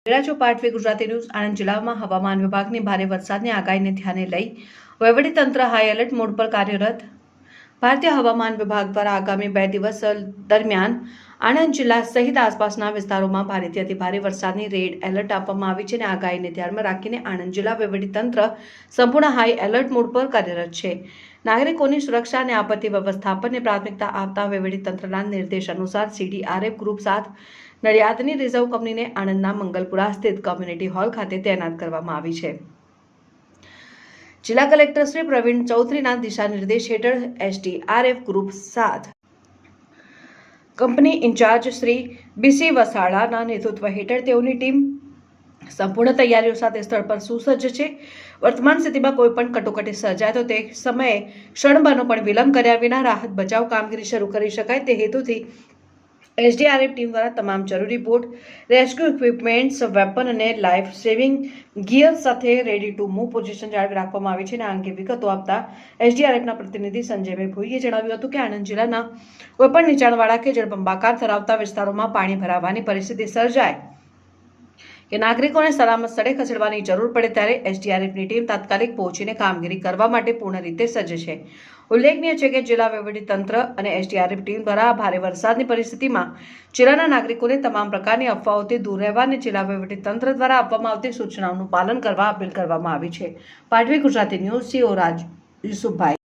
છો પાટવી ગુજરાતી ન્યૂઝ આણંદ જિલ્લામાં હવામાન વિભાગની ભારે વરસાદની આગાહીને ધ્યાને લઈ વહીવટીતંત્ર હાઈ એલર્ટ મોડ પર કાર્યરત। ભારતીય હવામાન વિભાગ દ્વારા આગામી 2 દિવસ દરમિયાન આણંદ જિલ્લા સહિત આસપાસના વિસ્તારોમાં ભારેથી અતિભારે વરસાદની રેડ એલર્ટ આપવામાં આવી છે અને આગાહીને ધ્યાનમાં રાખીને આણંદ જિલ્લા વહીવટીતંત્ર સંપૂર્ણ હાઈ એલર્ટ મોડ પર કાર્યરત છે। નાગરિકોની સુરક્ષા અને આપત્તિ વ્યવસ્થાપનને પ્રાથમિકતા આપતા વહીવટીતંત્રના નિર્દેશ અનુસાર CDRF ગ્રુપ 7 નડિયાદની રિઝર્વ કંપનીને આણંદના મંગલપુરા સ્થિત કોમ્યુનિટી હોલ ખાતે તૈનાત કરવામાં આવી છે। જિલ્લા કલેક્ટર શ્રી પ્રવીણ ચૌધરીના દિશા નિર્દેશ હેઠળ SDRF group 7 company incharge Shri BC વસાળાના નેતૃત્વ હેઠળ તેઓની ટીમ સંપૂર્ણ તૈયારીઓ સાથે સ્થળ પર સુસજ્જ છે। વર્તમાન સ્થિતિમાં કોઈ પણ કટોકટી સર્જાય તો તે સમયે ક્ષણભરનો પણ વિલંબ કર્યા વિના રાહત બચાવ કામગીરી શરૂ કરી શકાય તે હેતુથી SDRF ટીમ દ્વારા તમામ જરૂરી બોટ, રેસ્ક્યુ ઇક્વિપમેન્ટ્સ, વેપન અને લાઈફ સેવિંગ ગિયર સાથે રેડી ટુ મૂવ પોઝિશન જાળવી રાખવામાં આવી છે। અને આ અંગે વિગતો આપતા SDRFના પ્રતિનિધિ સંજયભાઈ ભોઈએ જણાવ્યું હતું કે આણંદ જિલ્લાના કોઈપણ નીચાણવાળા કે જળબંબાકાર ધરાવતા વિસ્તારોમાં પાણી ભરાવાની પરિસ્થિતિ સર્જાય કે નાગરિકોને સલામત સ્થળે ખસેડવાની જરૂર પડે ત્યારે SDRFની ટીમ તાત્કાલિક પહોંચીને કામગીરી કરવા માટે પૂર્ણ રીતે સજ્જ છે। ઉલ્લેખનીય છે કે જિલ્લા વહીવટીતંત્ર અને SDRF ટીમ દ્વારા ભારે વરસાદની પરિસ્થિતિમાં જિલ્લાના નાગરિકોને તમામ પ્રકારની અફવાઓથી દૂર રહેવા અને જિલ્લા વહીવટીતંત્ર દ્વારા આપવામાં આવતી સૂચનાઓનું પાલન કરવા અપીલ કરવામાં આવી છે। પાટવી ગુજરાતી ન્યૂઝ CEO રાજ યુસુફભાઈ।